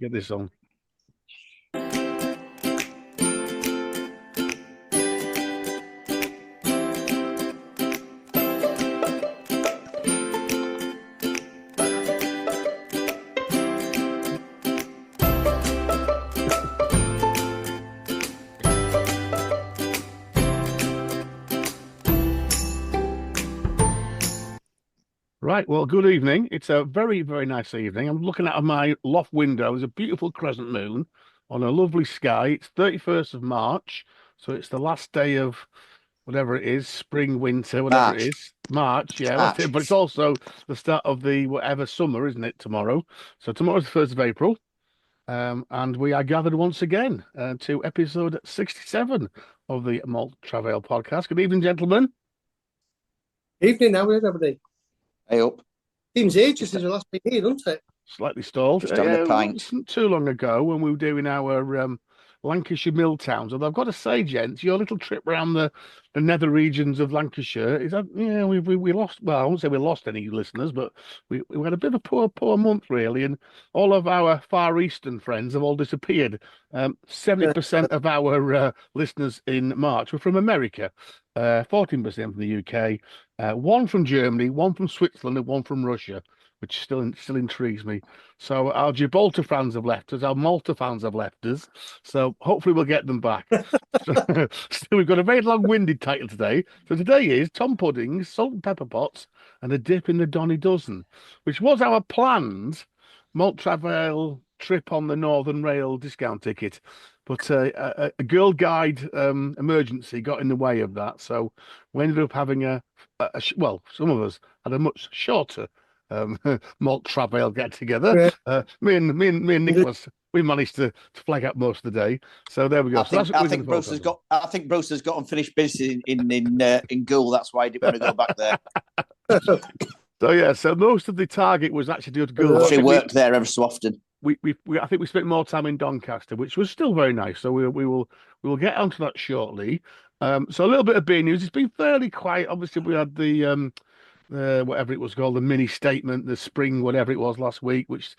Get this on. Right, well, good evening. It's a very, very nice evening. I'm looking out of my loft window. There's a beautiful crescent moon on a lovely sky. It's 31st of March, so it's the last day of whatever it is, spring, winter, whatever it March. is. March, yeah, that's March. it. But it's also the start of the whatever summer, isn't it, tomorrow? So tomorrow's the 1st of April, and we are gathered once again to episode 67 of the Malt Travail podcast. Good evening, gentlemen. Evening now, everybody. I hope. Seems ages since the last been here, doesn't it? Slightly stalled. Just having a It pint. wasn't too long ago when we were doing our Lancashire mill towns. Although I've got to say, gents, your little trip around the nether regions of Lancashire is that we lost. Well, I won't say we lost any listeners, but we had a bit of a poor month really, and all of our far eastern friends have all disappeared. 70% of our listeners in March were from America, 14% from the UK, one from Germany, one from Switzerland, and one from Russia, which still intrigues me. So our Gibraltar fans have left us, our Malta fans have left us. So hopefully we'll get them back. So we've got a very long-winded title today. So today is Tom Puddings, Salt and Pepper Pots, and a dip in the Donny Dozen, which was our planned Malt Travail trip on the Northern Rail discount ticket. But a Girl Guide emergency got in the way of that. So we ended up having well, some of us had a much shorter Malt Travail get together. Yeah. Me and Nicholas, we managed to flag out most of the day. So there we go. I think Bruce has got unfinished business in Goole. That's why he didn't want to go back there. So yeah, so most of the target was actually to go. She worked there ever so often. I think we spent more time in Doncaster, which was still very nice. So we will get onto that shortly. So a little bit of beer news. It's been fairly quiet. Obviously, we had the whatever it was called, the mini statement, the spring, whatever it was last week, which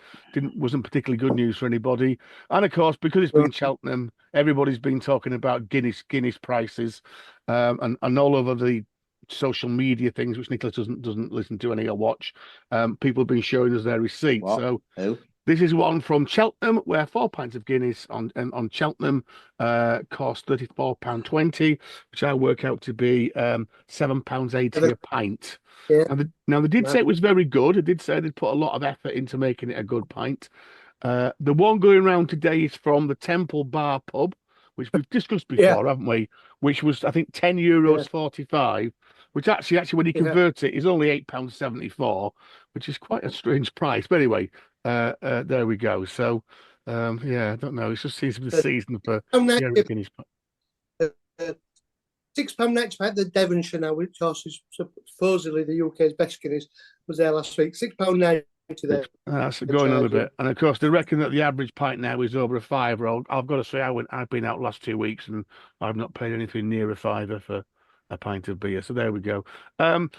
wasn't particularly good news for anybody. And of course, because it's been Cheltenham, everybody's been talking about Guinness prices, and all over the social media things, which Nicholas doesn't listen to any or watch. People have been showing us their receipts. What? So Who? this is one from Cheltenham, where 4 pints of Guinness on Cheltenham cost £34.20, which I work out to be £7.80 a pint. Yeah. Now they did say it was very good. It did say they'd put a lot of effort into making it a good pint. The one going around today is from the Temple Bar pub, which we've discussed before, haven't we? Which was, I think, €10.45, which actually when you convert it is only £8.74, which is quite a strange price. But anyway, there we go. So I don't know. It just seems to be the season for Guinness. £6 pint, the Devonshire now, which is supposedly the UK's best Guinness, was there last week. £6.90 there. That's going on a bit. And of course, they reckon that the average pint now is over a fiver. I've got to say, I've been out last 2 weeks and I've not paid anything near a fiver for a pint of beer. So there we go. And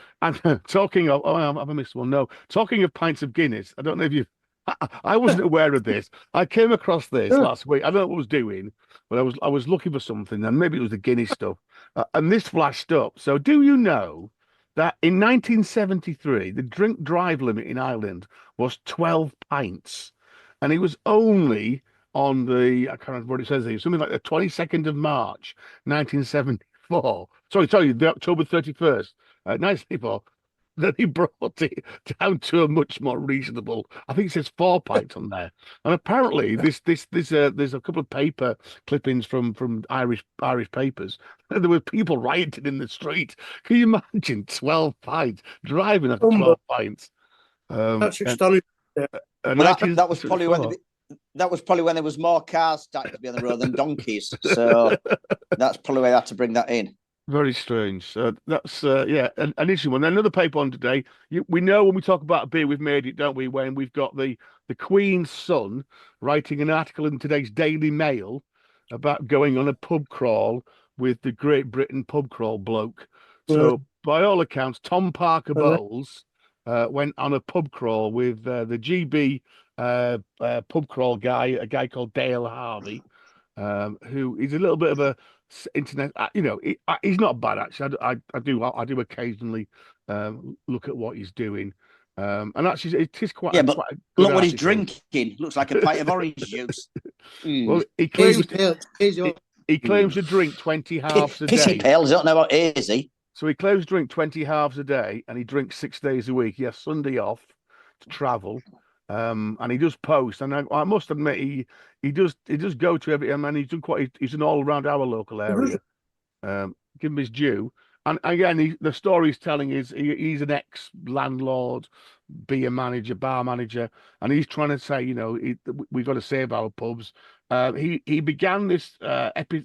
talking of, have I missed one? No. Talking of pints of Guinness, I don't know if you. I wasn't aware of this. I came across this last week. I don't know what I was doing, but I was looking for something, and maybe it was the Guinness stuff. And this flashed up. So, do you know that in 1973 the drink drive limit in Ireland was 12 pints, and it was only on I can't remember what it says here, something like the 22nd of March, 1974. Sorry, the October 31st, 1974. That he brought it down to a much more reasonable. I think it says 4 pints on there, and apparently there's a couple of paper clippings from Irish papers. And there were people rioting in the street. Can you imagine 12 pints driving at 12 pints? That's astonishing. That was probably when there was more cars starting to be on the road than donkeys. So that's probably why they had to bring that in. Very strange. That's an interesting one. Another paper on today. We know when we talk about a beer, we've made it, don't we? When we've got the Queen's son writing an article in today's Daily Mail about going on a pub crawl with the Great Britain pub crawl bloke. So by all accounts, Tom Parker Bowles went on a pub crawl with the GB pub crawl guy, a guy called Dale Harvey, who is a little bit of a internet. He's not bad actually. I do occasionally look at what he's doing, and actually it is quite. Yeah, but quite a good look what he's article. drinking. Looks like a pint of orange juice. Well, he claims Easy. he claims to drink 20 halves a Pissy day. pales. I don't know about easy. So he claims to drink 20 halves a day, and he drinks 6 days a week. He has Sunday off to travel, and he does post. And I must admit, he does go to every. I mean, he's an all around our local area. Give him his due. And again, the story he's telling is he's an ex landlord, beer manager, bar manager, and he's trying to say, we've got to save our pubs. He began this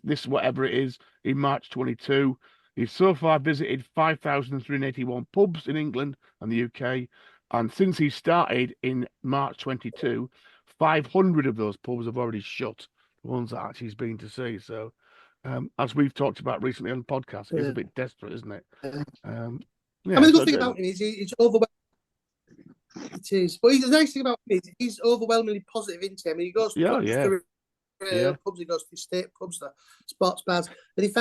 this whatever it is in March 22. He's so far visited 5,381 pubs in England and the UK, and since he started in March 22, 500 of those pubs have already shut. The ones that actually he's been to see. So, as we've talked about recently on podcasts, it's a bit desperate, isn't it? I mean, the good thing about him is he's overwhelming. It is, but the nice thing about him is he's overwhelmingly positive into him. I mean, he goes to pubs, he goes to state pubs, the sports bars, and he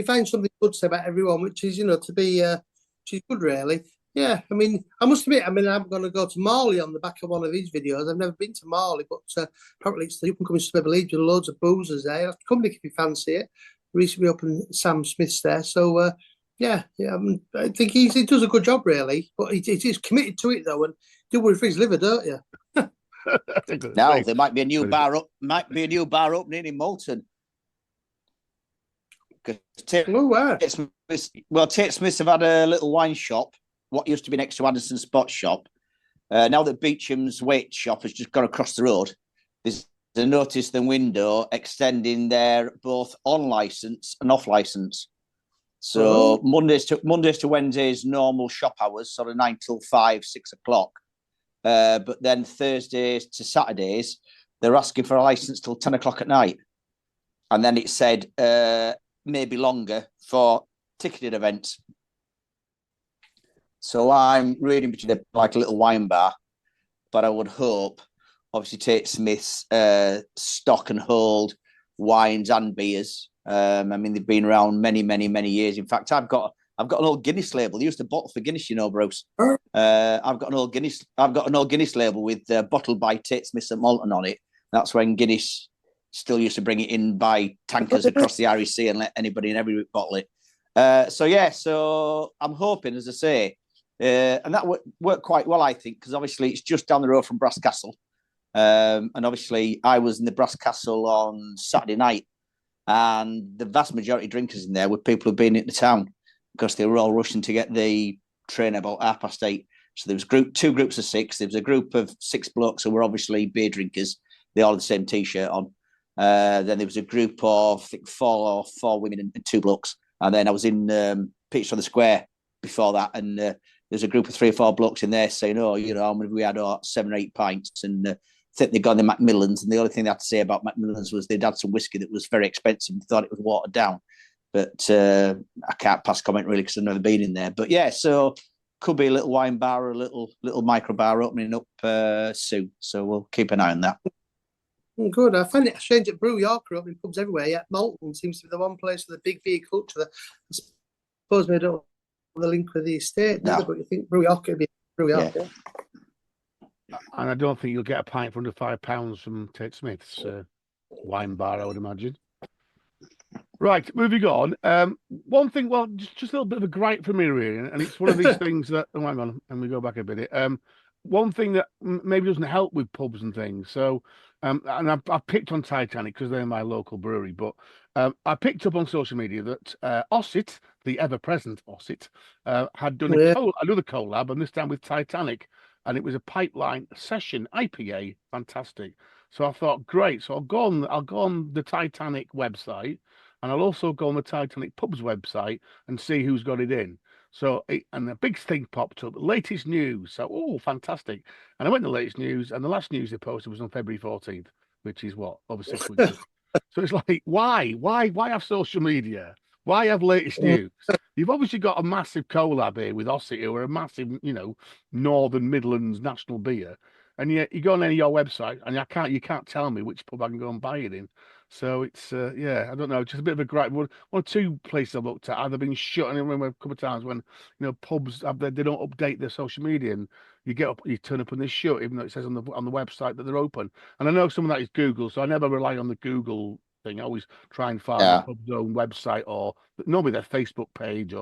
finds something good to say about everyone, which is to be which is good, really. Yeah, I mean, I must admit, I'm going to go to Marley on the back of one of these videos. I've never been to Marley, but apparently it's the up-and-coming Smebble League with loads of boozers there. You'll have to come if you fancy it. Recently opened Sam Smith's there, so I think he does a good job, really. But he's committed to it though, and do worry for his liver, don't you? Now there might be a new bar opening in Moulton. Tate Smiths have had a little wine shop, what used to be next to Addison's Spot Shop. Now that Beecham's Weight Shop has just gone across the road, there's a notice the window extending their both on license and off license. So Mondays to Wednesdays normal shop hours, sort of 9 till 5, 6 o'clock. But then Thursdays to Saturdays, they're asking for a license till 10 o'clock at night. And then it said maybe longer for ticketed events. So I'm reading between like a little wine bar, but I would hope, obviously, Tate Smith's stock and hold wines and beers. I mean, they've been around many, many, many years. In fact, I've got an old Guinness label. They used to bottle for Guinness, Bruce. I've got an old Guinness label with bottled by Tate Smith St Malton on it. That's when Guinness still used to bring it in by tankers across the Irish Sea and let anybody and everybody bottle it. So I'm hoping, as I say, and that worked quite well, I think, because obviously it's just down the road from Brass Castle. And obviously I was in the Brass Castle on Saturday night, and the vast majority of drinkers in there were people who'd been into town because they were all rushing to get the train about 8:30. So there was two groups of 6. There was a group of 6 blokes who were obviously beer drinkers. They all had the same T-shirt on. Then there was a group of, I think, four women and 2 blokes. And then I was in Peterston on the Square before that, and there's a group of 3 or 4 blokes in there saying, how many we had 7 or 8 pints, and I think they'd gone to Macmillan's, and the only thing they had to say about Macmillan's was they'd had some whiskey that was very expensive and thought it was watered down. But I can't pass comment really because I've never been in there. But yeah, so could be a little wine bar or a little micro bar opening up soon. So we'll keep an eye on that. Good. I find it strange that Brew York are opening pubs everywhere. Yet Malton seems to be the one place with a big beer culture. I suppose we don't have the link with the estate, but you think Brew York could be Brew York. Yeah. And I don't think you'll get a pint for under £5 from Tate Smith's wine bar, I would imagine. Right, moving on. One thing, just a little bit of a gripe for me, really, and it's one of these things that. Oh, hang on, and we go back a bit. One thing that maybe doesn't help with pubs and things. So, and I've picked on Titanic because they're my local brewery, but I picked up on social media that Osset, the ever-present Osset, had done another collab, and this time with Titanic, and it was a pipeline session IPA, fantastic. So I thought, great. So I'll go on the Titanic website, and I'll also go on the Titanic Pubs website and see who's got it in. So, and a big thing popped up, latest news. So, fantastic. And I went to the latest news, and the last news they posted was on February 14th, which is over 6 weeks. So it's like, why have social media? Why have latest news? You've obviously got a massive collab here with Osset, who are a massive, Northern Midlands national beer. and yet you go on any of your website, and you can't tell me which pub I can go and buy it in. So it's yeah, I don't know, just a bit of a gripe. One or two places I've looked at, either been shut, and I remember a couple of times when pubs they don't update their social media, and you turn up and they're shut, even though it says on the website that they're open. And I know some of that is Google, so I never rely on the Google thing. I always try and find the pub's own website or normally their Facebook page.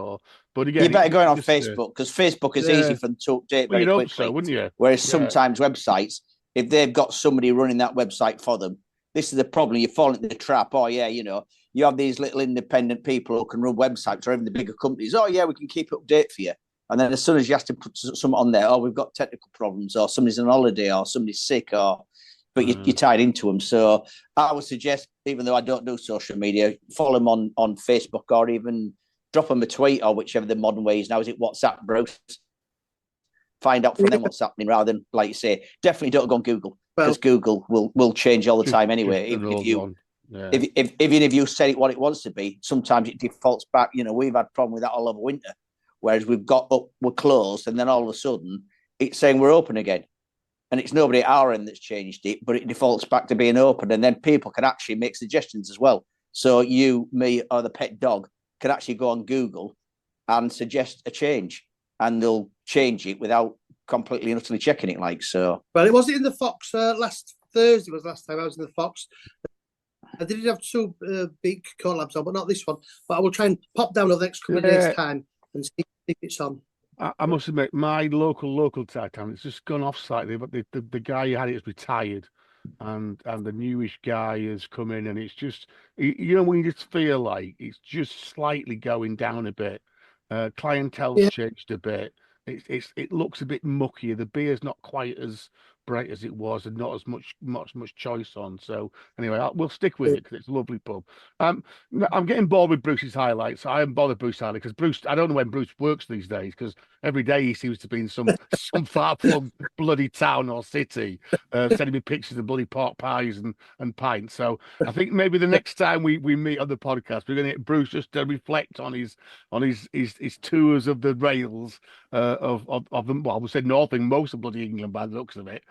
But again, you better go on just, Facebook because Facebook is easy for them to update very quickly. So, wouldn't you? Whereas sometimes websites, if they've got somebody running that website for them, this is the problem. You fall into the trap. Oh yeah, you have these little independent people who can run websites, or even the bigger companies. Oh yeah, we can keep it update for you. And then as soon as you have to put something on there, oh, we've got technical problems, or somebody's on holiday, or somebody's sick, but you're tied into them. So I would suggest, even though I don't do social media, follow them on Facebook, or even drop them a tweet, or whichever the modern way is now. Is it WhatsApp, Bruce? Find out from them what's happening, rather than, like you say, definitely don't go on Google, because Google will change all the time anyway. Even if you set it what it wants to be, sometimes it defaults back. We've had a problem with that all over winter. Whereas we're closed, and then all of a sudden it's saying we're open again. And it's nobody at our end that's changed it, but it defaults back to being open. And then people can actually make suggestions as well. So you, me, or the pet dog can actually go on Google and suggest a change, and they'll change it without completely and utterly checking it like so. Well, it wasn't in the Fox last Thursday was the last time I was in the Fox. I did have two big collabs on, but not this one. But I will try and pop down over the next couple of days' time and see if it's on. I must admit, my local Titan, it's just gone off slightly, but the guy who had it has retired, and the newish guy has come in, and it's just when you just feel like it's just slightly going down a bit. Clientele's changed a bit. It looks a bit muckier. The beer's not quite as bright as it was, and not as much choice on. So anyway, we'll stick with it because it's a lovely pub. I'm getting bored with Bruce's highlights. I haven't bothered Bruce highlights because Bruce. I don't know when Bruce works these days, because every day he seems to be in some far-flung bloody town or city, sending me pictures of bloody pork pies and pints. So I think maybe the next time we meet on the podcast, we're going to get Bruce just to reflect on his tours of the rails of them. Well, we said northing most of bloody England by the looks of it.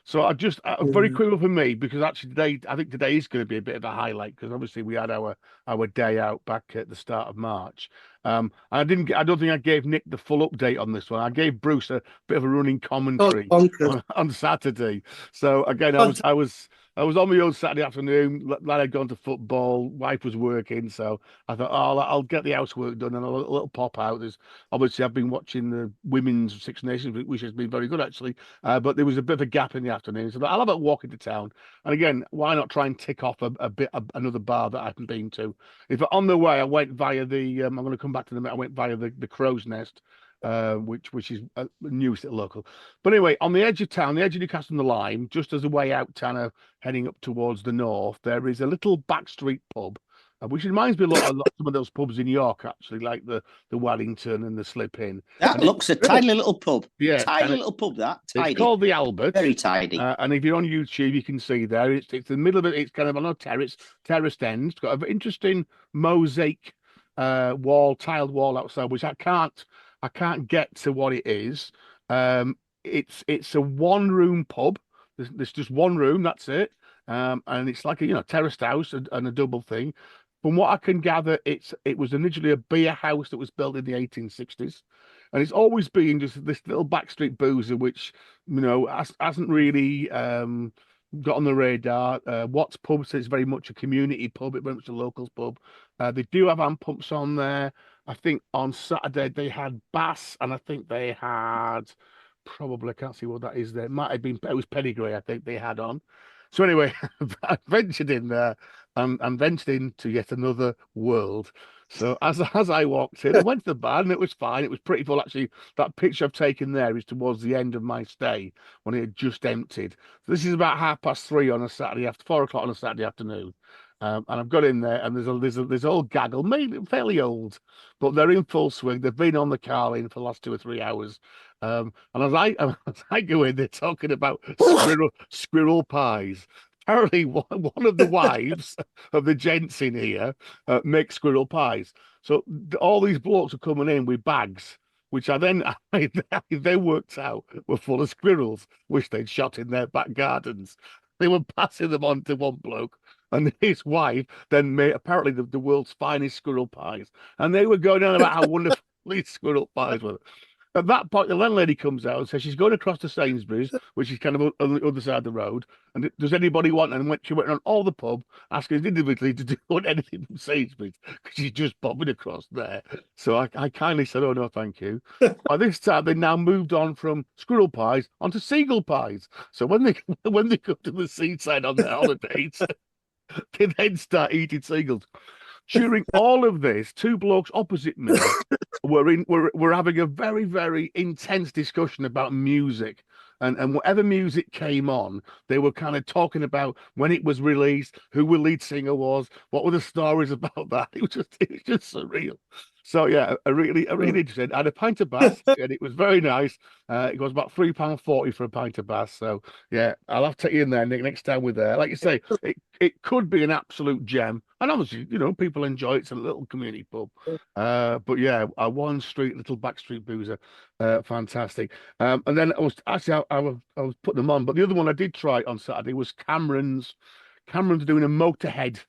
So I'm very quick for me, because actually I think today is going to be a bit of a highlight, because obviously we had our day out back at the start of March. I don't think I gave Nick the full update on this one. I gave Bruce a bit of a running commentary on Saturday. So again, I was on my own Saturday afternoon. Lad had gone to football. Wife was working, so I thought, I'll get the housework done and a little pop out. There's obviously I've been watching the women's Six Nations, which has been very good actually. But there was a bit of a gap in the afternoon, so I'll have a walk into town. And again, why not try and tick off another bar that I haven't been to? If on the way I went via the, I'm going to come back to I went via the Crow's Nest. Which is newest local. But anyway, on the edge of town, the edge of Newcastle on the Lyme, just as a way out, kind of heading up towards the north, there is a little backstreet pub, which reminds me a lot of some of those pubs in York, actually, like the Wellington and the Slip Inn. That looks a tiny little pub. Yeah, tiny little pub. Tiny. It's called the Albert. Very tidy. And if you're on YouTube, you can see there. It's the middle of it. It's kind of on a terraced end. It's got an interesting mosaic tiled wall outside, which I can't get to what it is. It's a one-room pub. There's just one room, that's it. And it's like a terraced house and a double thing. From what I can gather, it was initially a beer house that was built in the 1860s, and it's always been just this little backstreet boozer, which hasn't really got on the radar. Watts Pub says it's very much a community pub. It's very much a locals pub. They do have hand pumps on there. I think on Saturday they had Bass, and I think they had probably, I can't see what that is there. It might have been, it was Pedigree, I think they had on. So anyway, I ventured in there and ventured into yet another world. So as I walked in, I went to the bar and it was fine. It was pretty full. Actually, that picture I've taken there is towards the end of my stay when it had just emptied. So this is about 3:30 on a Saturday 4 o'clock on a Saturday afternoon. And I've got in there, and there's old gaggle, maybe fairly old, but they're in full swing. They've been on the carling for the last 2 or 3 hours. And as I go in, they're talking about squirrel pies. Apparently, one of the wives of the gents in here makes squirrel pies. So all these blokes are coming in with bags which they worked out were full of squirrels, which they'd shot in their back gardens. They were passing them on to one bloke, and his wife then made apparently the world's finest squirrel pies, and they were going on about how wonderful these squirrel pies were. At that point, the landlady comes out and says she's going across to Sainsbury's, which is kind of on the other side of the road. And does anybody want? And when she went on all the pub, asking individually to do want anything from Sainsbury's because she's just popping across there. So I kindly said, "Oh no, thank you." By this time, they now moved on from squirrel pies onto seagull pies. So when they when they go to the seaside on their holidays, they then start eating seagulls. During all of this, two blokes opposite me were having a very, very intense discussion about music. And whatever music came on, they were kind of talking about when it was released, who the lead singer was, what were the stories about that. It was just surreal. So yeah, I really interested. I had a pint of bass, and it was very nice. It was about £3.40 for a pint of bass. So yeah, I'll have to take you in there, Nick, next time we're there. Like you say, it could be an absolute gem, and obviously, people enjoy it. It's a little community pub. But yeah, a one street little backstreet boozer, fantastic. And then I was putting them on, but the other one I did try on Saturday was Cameron's. Cameron's doing a Motorhead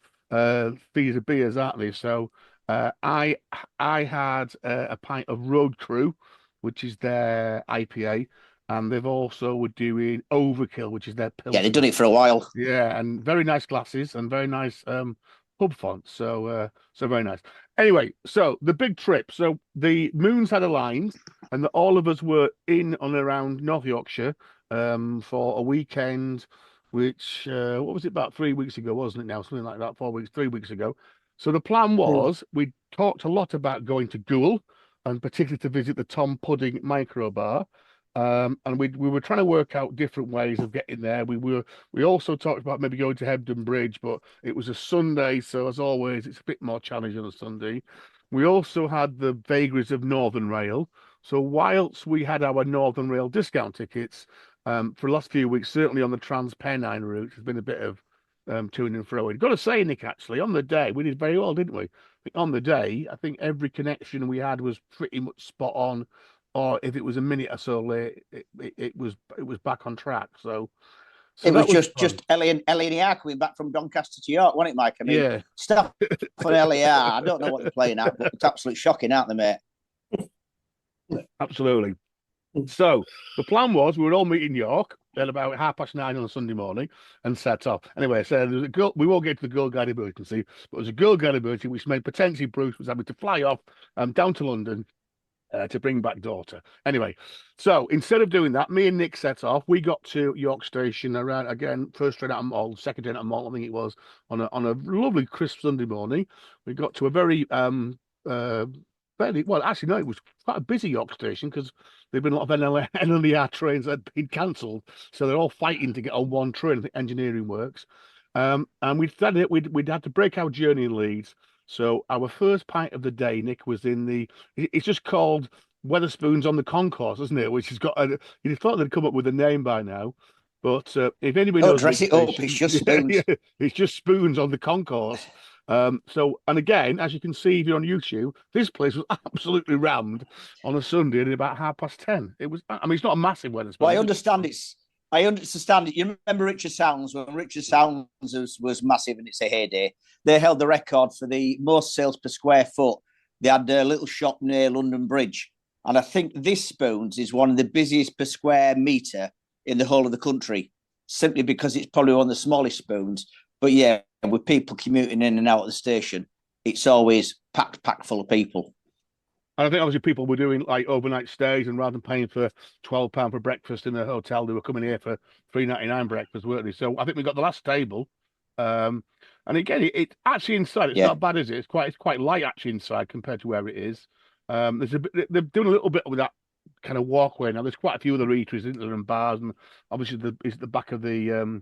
these are beers, aren't they? So I had a pint of Road Crew, which is their IPA, and they've also were doing Overkill, which is their Pilsner. Yeah, they've done it for a while. Yeah, and very nice glasses and very nice pub fonts. So very nice. Anyway, so the big trip. So the moons had aligned, and all of us were in and around North Yorkshire for a weekend. Which what was it, about 3 weeks ago, wasn't it? Now something like that, 3 weeks ago. So the plan was we talked a lot about going to Goole, and particularly to visit the Tom Pudding microbar. And we were trying to work out different ways of getting there. We also talked about maybe going to Hebden Bridge, but it was a Sunday, so as always, it's a bit more challenging on a Sunday. We also had the vagaries of Northern Rail. So whilst we had our Northern Rail discount tickets, for the last few weeks, certainly on the Trans-Pennine route, there's been a bit of to and fro. Got to say, Nick, actually, on the day, we did very well, didn't we? On the day, I think every connection we had was pretty much spot on, or if it was a minute or so late, it was back on track. So it was just Ellie and Iar coming back from Doncaster to York, wasn't it, Mike? I mean, yeah. Stuff for Ellie I don't know what they're playing at, but it's absolutely shocking, aren't they, mate? Absolutely. So the plan was we would all meet in York at about 9:30 on a Sunday morning and set off. Anyway, so there was a girl. We won't get to the Girl Guide emergency, but it was a Girl Guide emergency which made potentially Bruce was having to fly off down to London to bring back daughter. Anyway, so instead of doing that, me and Nick set off. We got to York Station around, again, first train out of Mall, second train out of Mall, I think it was, on a lovely crisp Sunday morning. We got to a very well, actually, no, it was quite a busy York Station because there'd been a lot of NLR trains that had been cancelled. So they're all fighting to get on one train. I think engineering works. And we'd had to break our journey in Leeds. So our first pint of the day, Nick, was it's just called Weatherspoons on the Concourse, isn't it? Which has got you'd thought they'd come up with a name by now. But if anybody knows, dress it up, it's just spoons. Yeah, it's just spoons on the Concourse. So, and again, as you can see if you're on YouTube, this place was absolutely rammed on a Sunday at about 10:30. It was, I mean, it's not a massive Weatherspoons. Well, I understand it. You remember Richard Sounds, when Richard Sounds was massive in its heyday. They held the record for the most sales per square foot. They had a little shop near London Bridge. And I think this Spoons is one of the busiest per square metre in the whole of the country, simply because it's probably one of the smallest Spoons. But yeah, with people commuting in and out of the station, it's always packed full of people. And I think obviously people were doing like overnight stays, and rather than paying for £12 for breakfast in a hotel, they were coming here for £3.99 breakfast, weren't they? So I think we got the last table. And again, it actually inside, it's not bad, is it? It's quite light actually inside compared to where it is. They're doing a little bit with that kind of walkway now. There's quite a few other eateries, isn't there, and bars, and obviously it's the back of the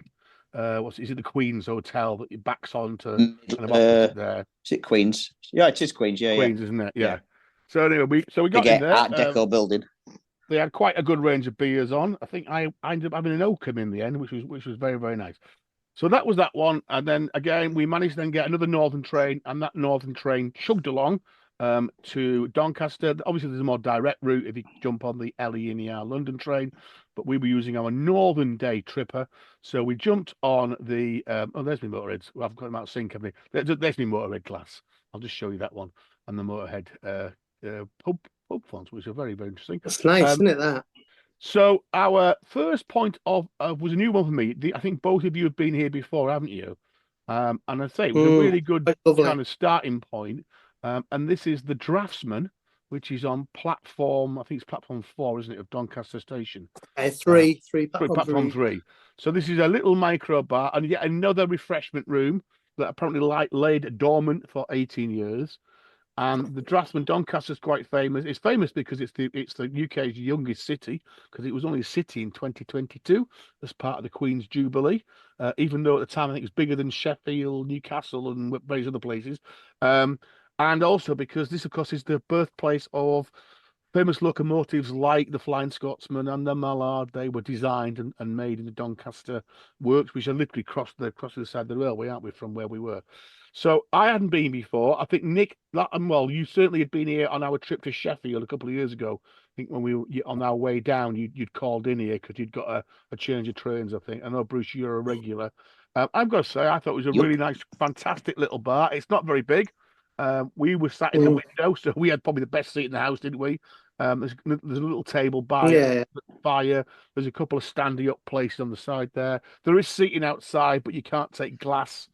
is it the Queen's Hotel that you backs onto kind of opposite there? Is it Queen's? Yeah, it is Queen's. Yeah, Queen's, isn't it? Yeah. So anyway, we got in there. Art Deco building. They had quite a good range of beers on. I think I ended up having an Oakham in the end, which was very, very nice. So that was that one, and then again we managed to then get another Northern train, and that Northern train chugged along to Doncaster. Obviously, there's a more direct route if you jump on the LE&ER London train, but we were using our Northern Day Tripper. So we jumped on the, there's my Motorheads. Well, I've got them out of sync, haven't they? There's my Motorhead class. I'll just show you that one. And the Motorhead pub fonts, which are very, very interesting. That's nice, isn't it, that? So our first point of was a new one for me. I think both of you have been here before, haven't you? And I'd say it was a really good kind of starting point. And this is the Draftsman, which is on platform, I think it's platform 4, isn't it, of Doncaster Station? Platform 3. So this is a little micro bar and yet another refreshment room that apparently laid dormant for 18 years. And the Draftsman Doncaster is quite famous. It's famous because it's the UK's youngest city, because it was only a city in 2022 as part of the Queen's Jubilee. Even though at the time I think it was bigger than Sheffield, Newcastle, and various other places. And also because this, of course, is the birthplace of famous locomotives like the Flying Scotsman and the Mallard. They were designed and made in the Doncaster works, which are literally across the side of the railway, aren't we, from where we were. So I hadn't been before. I think Nick, well, you certainly had been here on our trip to Sheffield a couple of years ago. I think when we were on our way down, you'd called in here because you'd got a change of trains, I think. I know, Bruce, you're a regular. I've got to say, I thought it was a really nice, fantastic little bar. It's not very big. We were sat in the window, so we had probably the best seat in the house, didn't we? There's a little table by the fire. There's a couple of standing up places on the side there. There is seating outside, but you can't take glass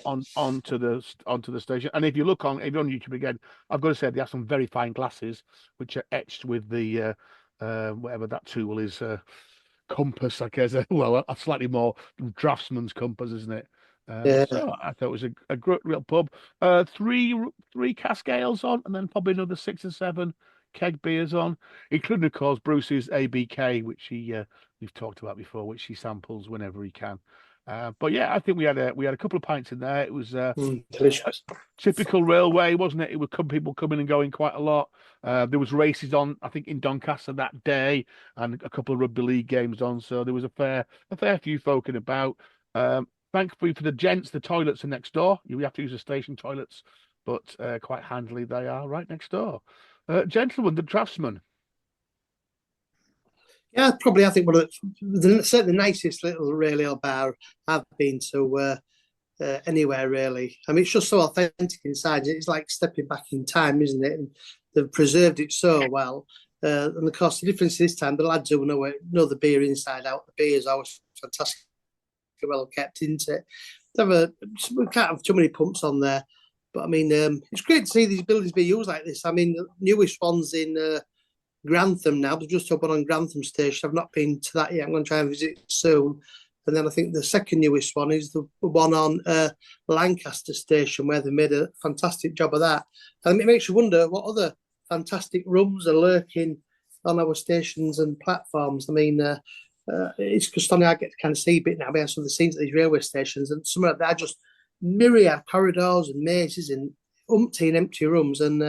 onto the station. And if you look on YouTube again, I've got to say they have some very fine glasses which are etched with the whatever that tool is, compass, I guess. Well, a slightly more draftsman's compass, isn't it? So I thought it was a great real pub. Three cask ales on, and then probably another 6 or 7 keg beers on, including, of course, Bruce's ABK, which we've talked about before, which he samples whenever he can. But yeah, I think we had a couple of pints in there. It was delicious, typical railway, wasn't it? It would people coming and going quite a lot. There was races on, I think, in Doncaster that day, and a couple of rugby league games on. So there was a fair few folk in about. Thankfully for the gents, the toilets are next door. You have to use the station toilets, but quite handily they are right next door. Gentlemen, the Draftsman. Yeah, probably. I think one of certainly the nicest little rail bar I've been to anywhere, really. I mean, it's just so authentic inside. It's like stepping back in time, isn't it? And they've preserved it so well. And of course, the difference this time, the lads who know the beer inside out. The beer is always fantastic, well kept, isn't it? We can't have too many pumps on there. But I mean, it's great to see these buildings be used like this. I mean, the newest one's in Grantham now. They've just opened on Grantham Station. I've not been to that yet. I'm going to try and visit soon. And then I think the second newest one is the one on Lancaster Station, where they made a fantastic job of that. And it makes you wonder what other fantastic rooms are lurking on our stations and platforms. I mean, it's because Donny, I get to kind of see a bit now behind some of the scenes at these railway stations, and some of that are just myriad corridors and mazes in umpteen empty rooms, and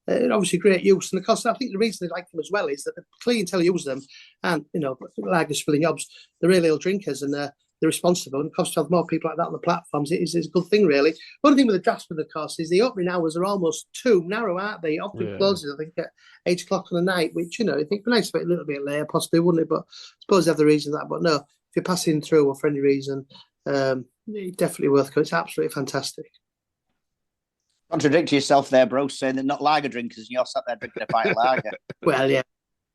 obviously great use. And of course, I think the reason they like them as well is that the clientele use them, and lagers filling jobs, they're really ill drinkers, and they're responsible. And of course, to have more people like that on the platforms is a good thing, really. One thing with the Draftsman, of course, is the opening hours are almost too narrow, aren't they? It often closes, I think, at 8 o'clock on the night, which, I think it'd be nice to be a little bit later, possibly, wouldn't it? But I suppose they have the reason for that. But no, if you're passing through or for any reason, it's definitely worth going. It's absolutely fantastic. Contradict yourself there, bro, saying they're not lager drinkers and you're sat there drinking a pint of lager. Well, yeah,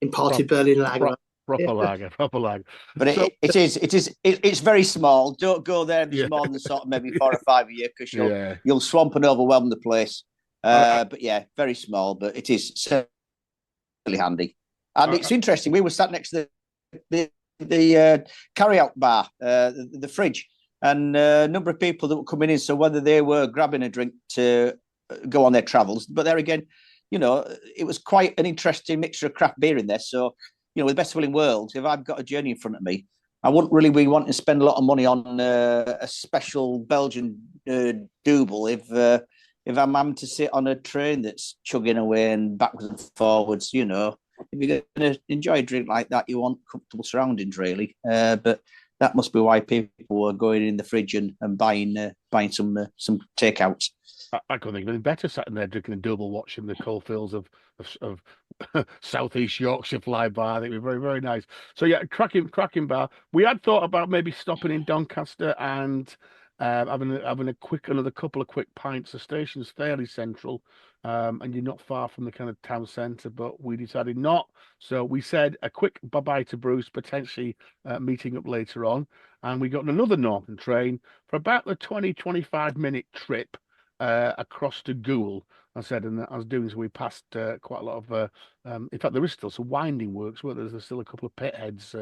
imported Berlin lager. Proper lager. But so, it's very small. Don't go there. There's more than sort of maybe 4 or 5 a year, because you'll swamp and overwhelm the place. But yeah, very small. But it is certainly handy, and it's interesting. We were sat next to the carry-out bar, the fridge, and a number of people that were coming in. So whether they were grabbing a drink to go on their travels, but there again, it was quite an interesting mixture of craft beer in there. So, with the best willing world, if I've got a journey in front of me, I wouldn't really be wanting to spend a lot of money on a special Belgian double if I'm having to sit on a train that's chugging away and backwards and forwards. If you're going to enjoy a drink like that, you want comfortable surroundings, really. But that must be why people were going in the fridge and buying some takeouts. I couldn't think of anything better sitting there drinking a double, watching the coalfields of southeast Yorkshire fly by. I think it was very, very nice. So yeah, cracking bar. We had thought about maybe stopping in Doncaster and having another couple of quick pints. The station's fairly central, and you're not far from the kind of town centre. But we decided not. So we said a quick bye bye to Bruce, potentially meeting up later on, and we got another Northern train for about the 20-25 minute trip across to Goole. I said, and I was doing so. We passed quite a lot of. In fact, there is still some winding works. Where there's still a couple of pit heads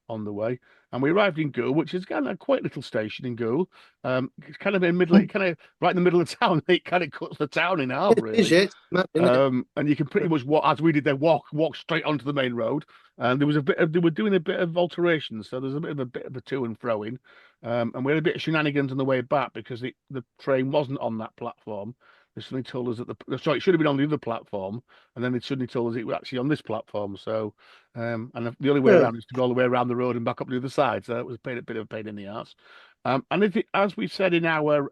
on the way, and we arrived in Goole, which is kind of a quite little station in Goole. It's kind of in middle, kind of right in the middle of town. It kind of cuts the town in half, really. And you can pretty much walk, as we did, walk straight onto the main road. And there was they were doing a bit of alterations, so there's a bit of a to and fro in. And we had a bit of shenanigans on the way back because the train wasn't on that platform. They suddenly told us that sorry, it should have been on the other platform, and then they suddenly told us it was actually on this platform. So, and the only way around is to go all the way around the road and back up the other side. So it was a bit of a pain in the ass. And as we said in our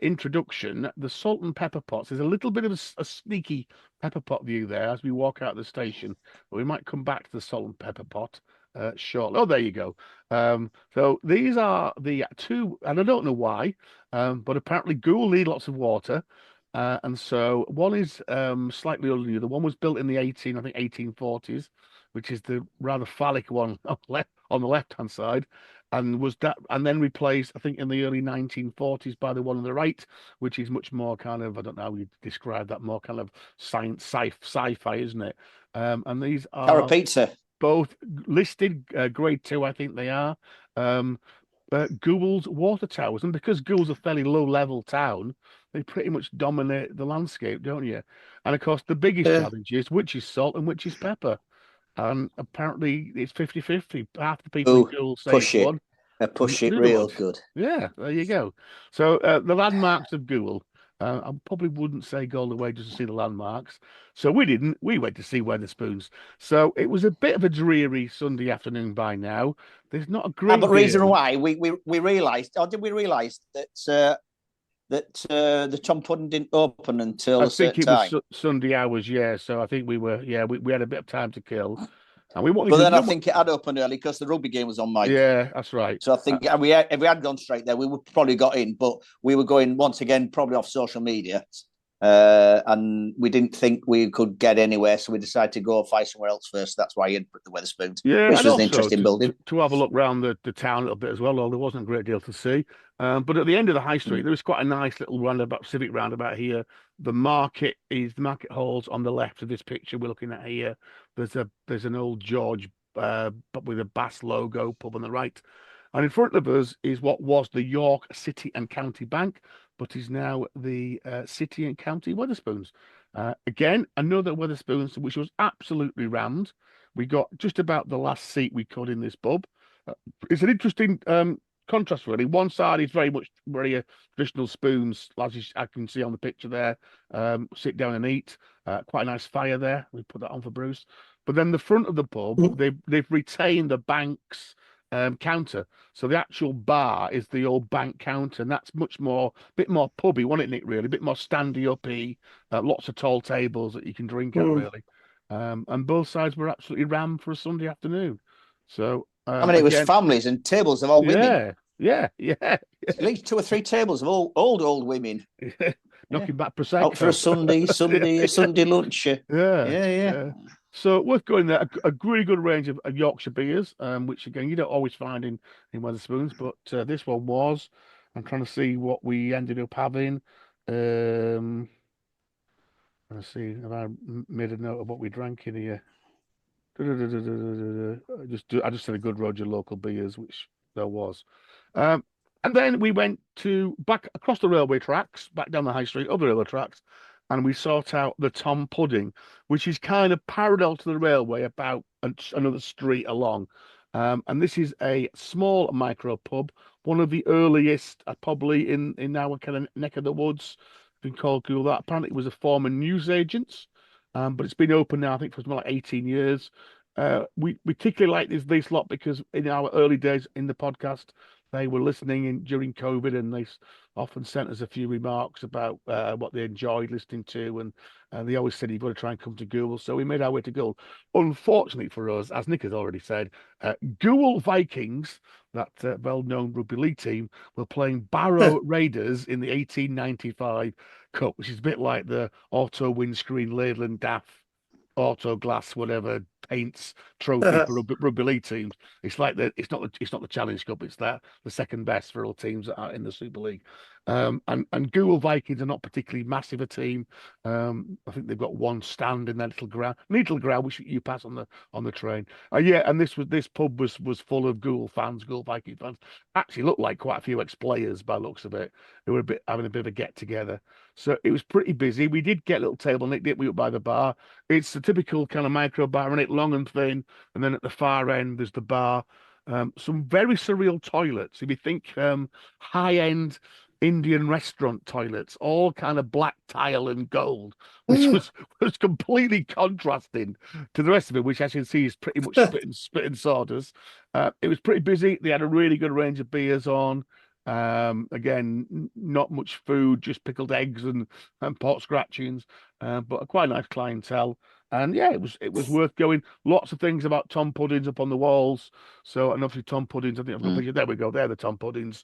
introduction, the salt and pepper pots. There's a little bit of a sneaky pepper pot view there as we walk out of the station, but we might come back to the salt and pepper pot shortly. Oh, there you go. So these are the two, and I don't know why, but apparently Goole need lots of water. And so one is slightly older than the other. One was built in the 1840s, which is the rather phallic one on the left-hand side, and then replaced, I think, in the early 1940s by the one on the right, which is much more kind of, I don't know how you describe that, more kind of sci-fi, isn't it? And these are Carapizza. Both listed grade 2, I think they are. Goole's water towers, and because Goole's a fairly low-level town, they pretty much dominate the landscape, don't you? And of course, the biggest challenge is which is salt and which is pepper. And apparently it's 50-50. Half the people in Goole say it's one. Push it real good. Yeah, there you go. So the landmarks of Goole. I probably wouldn't say go all the way just to see the landmarks. So we didn't. We went to see Wetherspoons. So it was a bit of a dreary Sunday afternoon by now. There's not a great but reason why we realised, or did we realise that the Tom Pudding didn't open until a certain time? I think it was Sunday hours, yeah. So I think we had a bit of time to kill. And I think it had opened early because the rugby game was on, Mike. Yeah, that's right. So I think if we had gone straight there, we would probably got in, but we were going once again probably off social media, and we didn't think we could get anywhere, so we decided to go find somewhere else first. That's why you had the Wetherspoons, which was an interesting building. To have a look around the town a little bit as well, although there wasn't a great deal to see. But at the end of the high street, there was quite a nice little civic roundabout here. The market halls on the left of this picture we're looking at here. There's an old George, but with a Bass logo pub on the right, and in front of us is what was the York City and County Bank, but is now the City and County Wetherspoons. Again, another Wetherspoons, which was absolutely rammed. We got just about the last seat we could in this pub. It's an interesting contrast, really. One side is very much traditional spoons, as I can see on the picture there. Sit down and eat. Quite a nice fire there. We put that on for Bruce. But then the front of the pub, they've retained the bank's counter. So the actual bar is the old bank counter, and that's bit more pubby, wasn't it, Nick? Really, a bit more standy uppy. Lots of tall tables that you can drink at, really. And both sides were absolutely rammed for a Sunday afternoon. So it was families and tables of all women. Yeah. At least 2 or 3 tables of old women. Knocking back Prosecco. Out for a Sunday lunch. Yeah. So worth going there. A really good range of Yorkshire beers, which again you don't always find in Wetherspoons, but this one was. I'm trying to see what we ended up having. Let's see if I made a note of what we drank in here. I just said a good Roger local beers, which there was. And then we went back across the railway tracks, back down the high street, over the railway tracks, and we sought out the Tom Pudding, which is kind of parallel to the railway, about another street along. And this is a small micro pub, one of the earliest, probably in our kind of neck of the woods. Been called Goole that. Apparently, it was a former newsagent's, but it's been open now, I think, for something like 18 years. We particularly like this lot because in our early days in the podcast, they were listening in during COVID, and they often sent us a few remarks about what they enjoyed listening to, and they always said you've got to try and come to Google. So we made our way to Google. Unfortunately for us, as Nick has already said, Google Vikings, that well-known rugby league team, were playing Barrow Raiders in the 1895 Cup, which is a bit like the auto windscreen Leyland Daff auto glass whatever paints trophy for rugby league teams. It's like it's not the Challenge Cup. It's that the second best for all teams that are in the Super League. And Goole Vikings are not particularly massive a team. I think they've got one stand in that little ground which you pass on the train. Yeah, and this pub was full of Goole fans, Goole Viking fans. Actually looked like quite a few ex-players by the looks of it. They were having a bit of a get together. So it was pretty busy. We did get a little table, Nick, didn't we, up by the bar. It's a typical kind of micro bar, and it long and thin, and then at the far end there's the bar. Some very surreal toilets. If you think high-end Indian restaurant toilets, all kind of black tile and gold, which was completely contrasting to the rest of it, which as you can see is pretty much spitting sawdust. It was pretty busy. They had a really good range of beers on. Again, not much food, just pickled eggs and pot scratchings, but a quite nice clientele. And yeah, it was worth going. Lots of things about Tom Puddings up on the walls. So, and obviously Tom Puddings, I think I've got a picture. There we go. They're the Tom Puddings.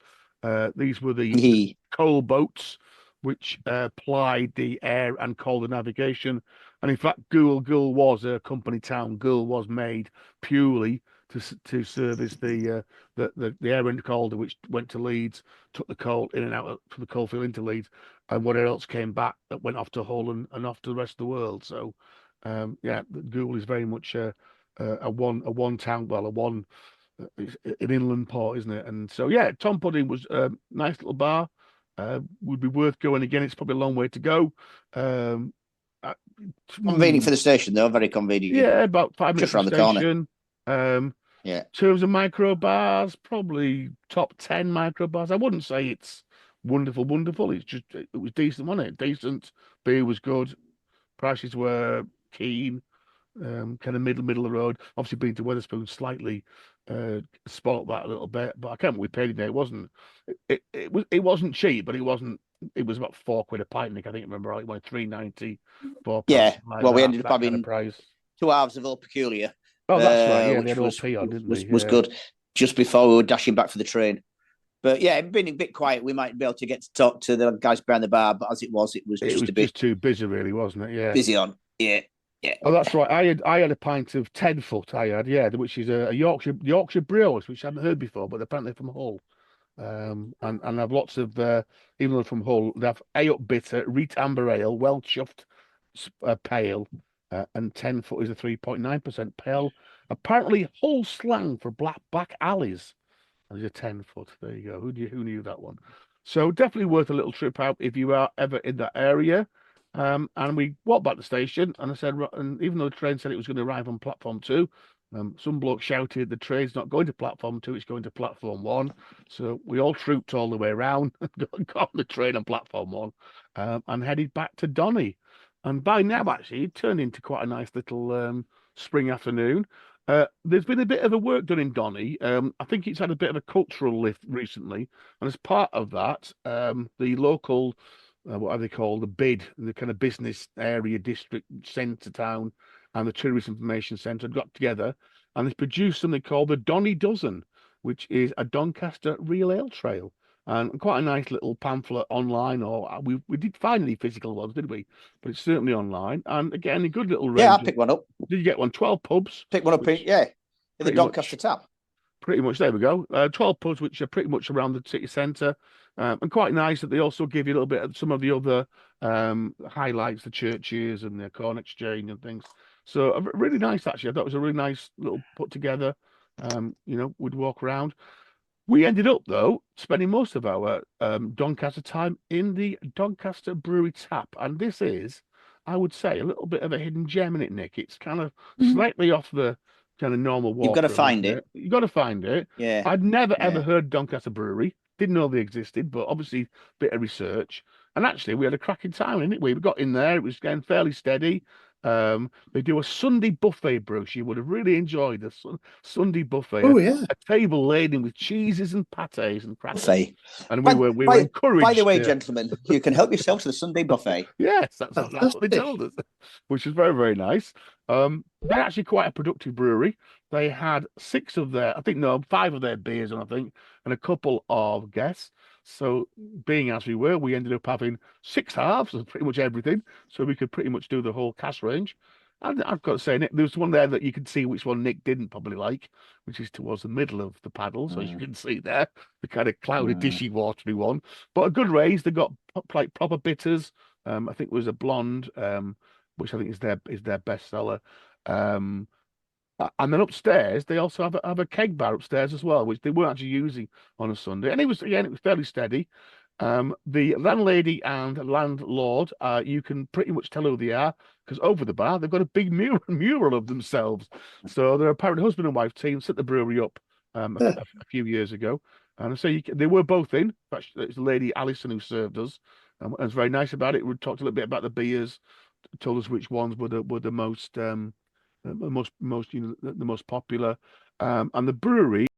These were the coal boats which plied the air and colder navigation. And in fact, Goole was a company town. Goole was made purely to service the air and colder, which went to Leeds, took the coal in and out from the coalfield into Leeds, and whatever else came back that went off to Hull and off to the rest of the world. So, yeah, Goole is very much a one town, well, an inland port, isn't it? And so, yeah, Tom Pudding was a nice little bar. Would be worth going again. It's probably a long way to go. Convenient for the station, though. Very convenient. Yeah, about 5 minutes just around the station. Corner. Yeah. In terms of micro bars, probably top 10 micro bars. I wouldn't say it's wonderful. It's just it was decent, wasn't it? Decent. Beer was good. Prices were keen. Kind of middle of the road. Obviously, being to Wetherspoon slightly spoilt that a little bit, but I can't remember we paid it there. It wasn't it wasn't cheap, but it wasn't. It was about £4 a pint, Nick. I think I remember right. It was £3.90. Yeah. Like well, that, we ended up having kind of price. 2 halves of Old Peculiar. Oh, that's right. Yeah, which was on, didn't was, they? was good. Just before we were dashing back for the train. But yeah, it been a bit quiet. We might be able to get to talk to the guys behind the bar, but as it was just a bit just too busy, really, wasn't it? Yeah, busy on. Yeah. Oh, that's right. I had a pint of 10 foot. I had, yeah, which is a Yorkshire Brewers, which I haven't heard before, but apparently from Hull. And I've lots of even though from Hull, they have A-up bitter, Reet Amber Ale, well chuffed pale, and 10 foot is a 3.9% pale. Apparently, Hull slang for back alleys. There's a 10 foot. There you go. Who knew that one? So definitely worth a little trip out if you are ever in that area. And we walked back to the station, and I said, and even though the train said it was going to arrive on platform 2, some bloke shouted, the train's not going to platform 2, it's going to platform 1. So we all trooped all the way around, got on the train on platform 1, and headed back to Donny. And by now, actually, it turned into quite a nice little spring afternoon. There's been a bit of a work done in Donny. I think it's had a bit of a cultural lift recently. And as part of that, the local, what are they called? The BID, the kind of business area district centre town and the Tourist Information Centre got together and they produced something called the Donny Dozen, which is a Doncaster real ale trail. And quite a nice little pamphlet online, or we did find any physical ones, didn't we? But it's certainly online. And again, a good little range. Yeah, I picked one up. Did you get one? 12 pubs. Pick one up, in the Doncaster tap. Pretty much, there we go. 12 pubs, which are pretty much around the city centre. And quite nice that they also give you a little bit of some of the other highlights, the churches and the Corn Exchange and things. So really nice, actually. I thought it was a really nice little put together. We'd walk around. We ended up, though, spending most of our Doncaster time in the Doncaster Brewery Tap. And this is, I would say, a little bit of a hidden gem in it, Nick. It's kind of slightly off the kind of normal walk. You've got to find it. You've got to find it. Yeah. I'd never, ever heard Doncaster Brewery. Didn't know they existed, but obviously a bit of research. And actually, we had a cracking time, didn't we? We got in there. It was getting fairly steady. They do a Sunday buffet, Bruce. You would have really enjoyed the Sunday buffet. Oh yeah, a table laden with cheeses and pates and crackers. Buffet. And we were encouraged. By the way, gentlemen, you can help yourself to the Sunday buffet. Yes, that's what they told us, which is very, very nice. They're actually quite a productive brewery. They had 5 of their beers, and I think, and a couple of guests. So, being as we were, we ended up having 6 halves of pretty much everything. So we could pretty much do the whole cask range. And I've got to say, Nick, there's one there that you can see which one Nick didn't probably like, which is towards the middle of the paddle. So as you can see there, the kind of cloudy, dishy, watery one. But a good range. They got like proper bitters. I think it was a blonde, which I think is their best seller. And then upstairs, they also have a keg bar upstairs as well, which they weren't actually using on a Sunday. And it was fairly steady. The landlady and landlord, you can pretty much tell who they are because over the bar they've got a big mural of themselves. So they're apparently husband and wife team, set the brewery up a few years ago, and so they were both in. It's Lady Alison who served us, and was very nice about it. We talked a little bit about the beers, told us which ones were the most the most popular, and the brewery